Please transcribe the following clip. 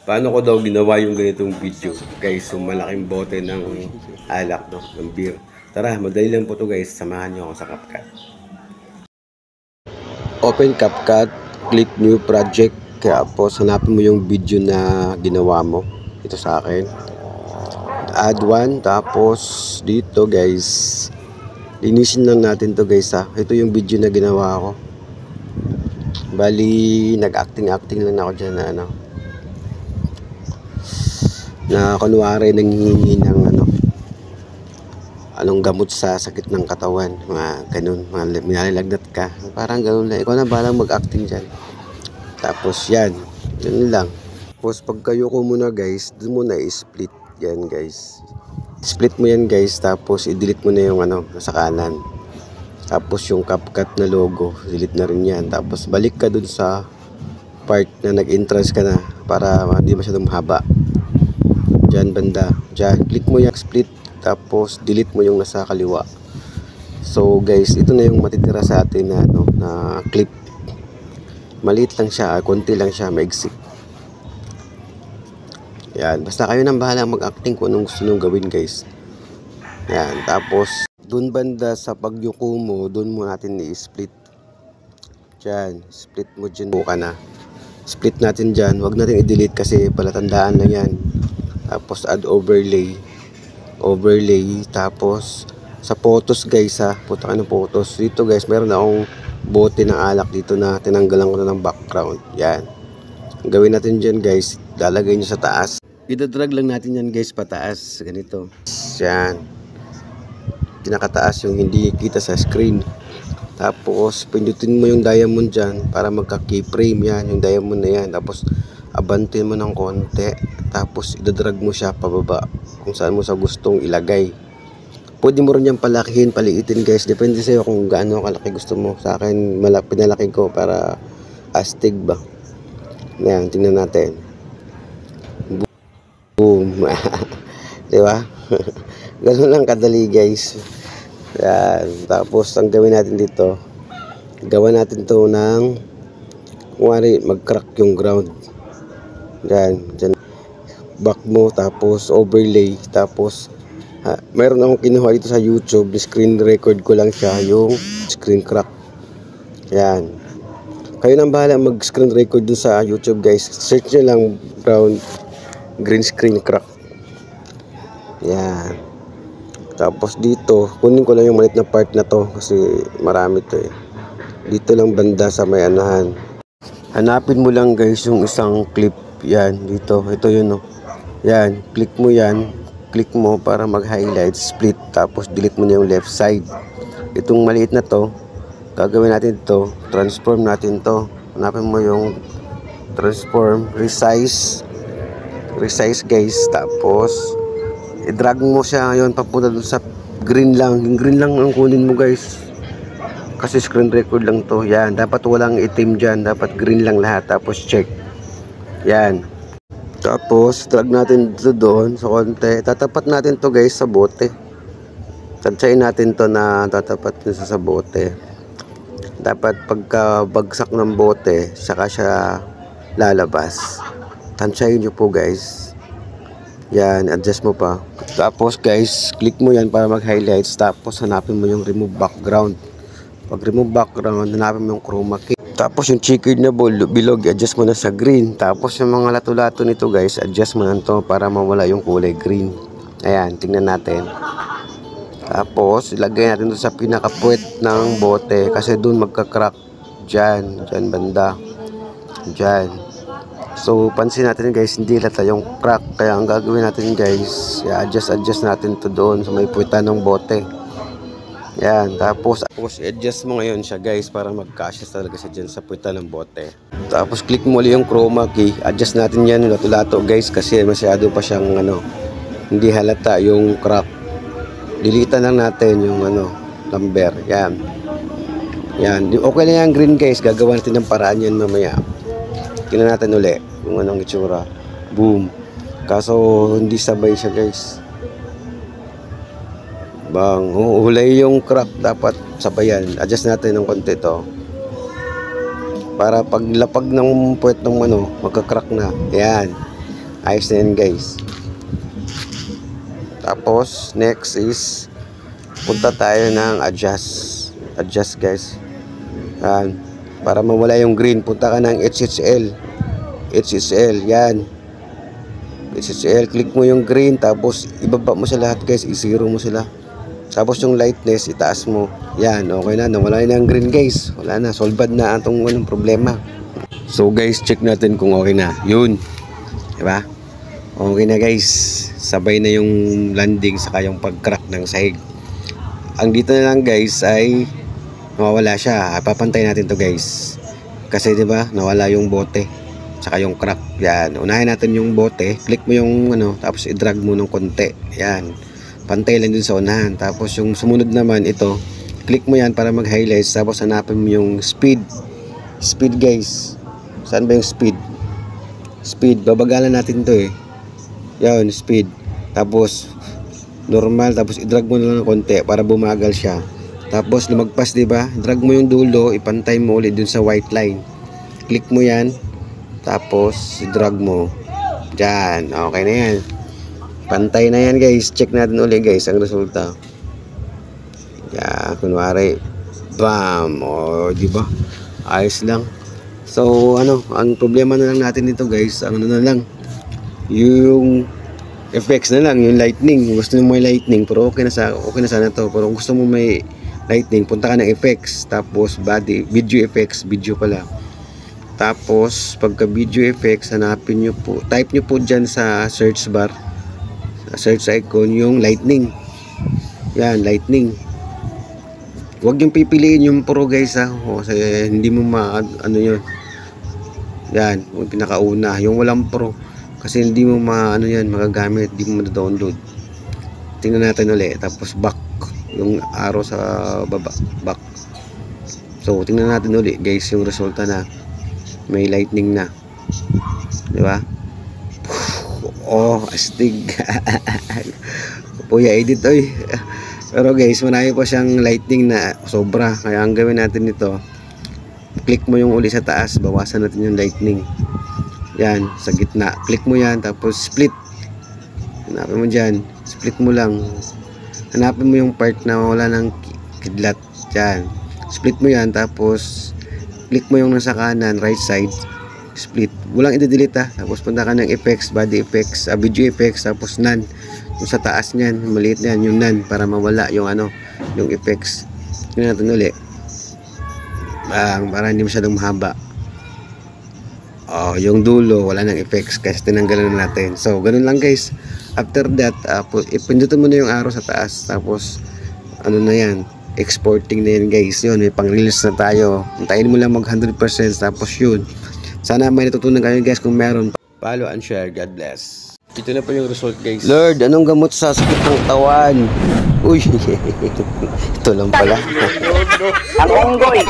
Paano ko daw ginawa yung ganitong video? Guys, yung malaking bote ng alak, no? Ng beer. Tara, madali lang po to guys. Samahan nyo ako sa CapCut. Open CapCut, click new project. Kaya po, hanapin mo yung video na ginawa mo. Ito sa akin. Add one. Tapos, dito guys, linisin lang natin to guys ha. Ito yung video na ginawa ko. Bali, nag-acting lang ako dyan na ano. Na kunwari nanghihingi ng anong gamot sa sakit ng katawan, mga ganun, mga minalilagnat ka, parang ganun lang, ikaw na balang mag-acting dyan. Tapos yan lang. Tapos pagkayo ko muna guys, dun mo na i-split yan guys, split mo yan guys. Tapos i-delete mo na yung sa kanan. Tapos yung CapCut na logo, delete na rin yan. Tapos balik ka dun sa part na nag-entrance ka na para hindi masyadong mahaba. Diyan banda, diyan, click mo yung split, tapos delete mo yung nasa kaliwa. So guys, ito na yung matitira sa atin na na clip. Maliit lang siya, konti lang siya, maigsi. Yan, basta kayo nang bahala mag-acting kung anong gusto nyo gawin guys. Yan, tapos dun banda sa pagyuko mo, dun mo natin i-split. Diyan, split mo dyan ka na. Split natin dyan, wag natin i-delete kasi palatandaan lang yan. Tapos add overlay, tapos sa photos guys ha, puta ka ng photos. Dito guys, meron akong bote ng alak dito na tinanggalan ko na ng background. Yan, ang gawin natin dyan guys, lalagay nyo sa taas, idadrag lang natin yan guys pataas, ganito. Yan, pinakataas yung hindi kita sa screen. Tapos pindutin mo yung diamond dyan para magka keyframe yan, yung diamond na yan. Tapos abantin mo ng konti, tapos idadrag mo siya pababa kung saan mo sa gustong ilagay. Pwede mo rin yan palakihin, paliitin guys, depende sa'yo kung gaano kalaki gusto mo. Sa akin, pinalaki ko para astig ba. Yan, tingnan natin. Boom. Diba? Ganun lang kadali guys. Yan. Tapos ang gawin natin dito, gawa natin to ng kumari mag-crack yung ground. Yan, dyan back mo, tapos overlay. Tapos mayroon akong kinuha dito sa YouTube, screen record ko lang siya, yung screen crack. Yan, kayo nang bahala mag screen record dun sa YouTube guys, search nyo lang brown green screen crack. Yan, tapos dito kunin ko lang yung maliit na part na to kasi marami to eh. Dito lang banda sa may anahan, hanapin mo lang guys yung isang clip. Yan, dito, ito yun yan, click mo yan, click mo para mag-highlight, split, tapos delete mo na yung left side. Itong maliit na to, gagawin natin to, transform natin to. Hanapin mo yung transform, resize guys. Tapos i-drag mo siya ngayon papunta dun sa green lang. Yung green lang ang kunin mo guys, kasi screen record lang to. Yan, dapat walang itim dyan, dapat green lang lahat. Tapos check. Yan, tapos drag natin dito doon sa konti. Tatapat natin to guys sa bote. Tansyain natin to na tatapat nyo sa bote. Dapat pagka bagsak ng bote saka siya lalabas. Tansyain nyo po guys. Yan, adjust mo pa. Tapos guys, click mo yan para mag highlights. Tapos hanapin mo yung remove background. Pag remove background, hanapin mo yung chroma key. Tapos yung checkered na bilog, adjust mo na sa green. Tapos yung mga lato-lato nito guys, adjust mo na to para mawala yung kulay green. Ayan, tingnan natin. Tapos ilagay natin to sa pinakapuwet ng bote kasi dun magka-crack. Dyan banda. Dyan. So pansin natin guys, hindi lata yung crack. Kaya ang gagawin natin guys, adjust natin to doon sa may puwitan ng bote. Yan, tapos i-adjust mo ngayon siya guys para mag-cashes talaga siya dyan sa puwitan ng bote. Tapos click mo ulit yung chroma key, adjust natin yan yung lato-lato guys kasi masyado pa siyang hindi halata yung crack. Dilitan lang natin yung number. Yan, okay na yan green guys, gagawa natin ng paraan yan mamaya. Tingnan natin ulit kung anong itsura. Boom. Kaso hindi sabay siya guys. Bang, hulay yung crack, dapat sabayan. Adjust natin ng konti to para paglapag ng puwet ng magka-crack na. Yan. Ayos na yan guys. Tapos next is punta tayo ng adjust guys. Yan. Para mawala yung green, punta ka ng HHL. Yan. HHL, click mo yung green, tapos ibaba mo sa lahat guys, i-zero mo sila. Tapos yung lightness, itaas mo. Yan, okay na, nawala na yung green guys. Wala na, solved na atong walang problema. So guys, check natin kung okay na. Yun, diba? Okay na guys, sabay na yung landing saka yung pag-crack ng sahig. Ang dito na lang guys ay nawawala siya. Papantay natin to guys. Kasi diba, nawala yung bote saka yung crack. Yan, unahin natin yung bote. Click mo yung ano, tapos i-drag mo ng konti. Yan, pantay lang dun sa unahan. Tapos yung sumunod naman ito, click mo yan para mag-highlights. Tapos hanapin mo yung speed guys. Saan ba yung speed? Babagalan natin to eh. Yan, speed. Tapos normal, tapos i-drag mo na lang ng konti para bumagal siya. Tapos lumagpas, diba? Drag mo yung dulo, ipantay mo ulit dun sa white line. Click mo yan. Tapos i-drag mo. Diyan, okay na yan. Pantay na yan guys. Check natin ulit guys ang resulta. Yan, kunwari bam, o diba? Ayos lang. So ano, ang problema na lang natin dito guys, ano na lang, yung effects na lang, yung lightning. Gusto mo may lightning, pero okay na sana to. Pero kung gusto mo may lightning, punta ka ng effects, tapos video effects, video pala. Tapos pagka video effects, hanapin nyo po, type nyo po dyan sa search bar, sa search icon, yung lightning. Yan, lightning. Huwag yung pipiliin yung pro guys ha, kasi hindi mo ano yun. Yan, yung pinakauna, yung walang pro, kasi hindi mo ano yan, magagamit, hindi mo ma-download. Tingnan natin ulit, tapos back, yung arrow sa baba, back. So tingnan natin ulit guys yung resulta na may lightning na, di ba? Oh, astig. Puya edit oy. Pero guys, marami pa siyang lightning na sobra. Kaya ang gawin natin nito, click mo yung uli sa taas, bawasan natin yung lightning. Yan, sa gitna, click mo yan, tapos split. Hanapin mo dyan, split mo lang. Hanapin mo yung part na wala ng kidlat. Yan, split mo yan, tapos click mo yung nasa kanan, right side, split. Walang i-delete ha. Tapos punta ka ng effects, body effects, video effects, tapos none. Yung sa taas niyan, maliit na yan, yung none, para mawala yung ano, yung effects. Tingnan natin ulit. Para hindi masyadong mahaba. Oh, yung dulo, wala nang effects kasi tinanggalan na natin. So, ganun lang guys. After that, ipindutin mo na yung arrow sa taas. Tapos, ano na yan, exporting na yan guys. Yun, may pang-release na tayo. Hintayin mo lang mag 100%. Tapos yun, sana may natutunan kayo guys. Kung meron, follow and share. God bless. Ito na po yung result guys. Lord, anong gamot sa sakit ng tawan? Uy, ito lang pala. Ang unggoy.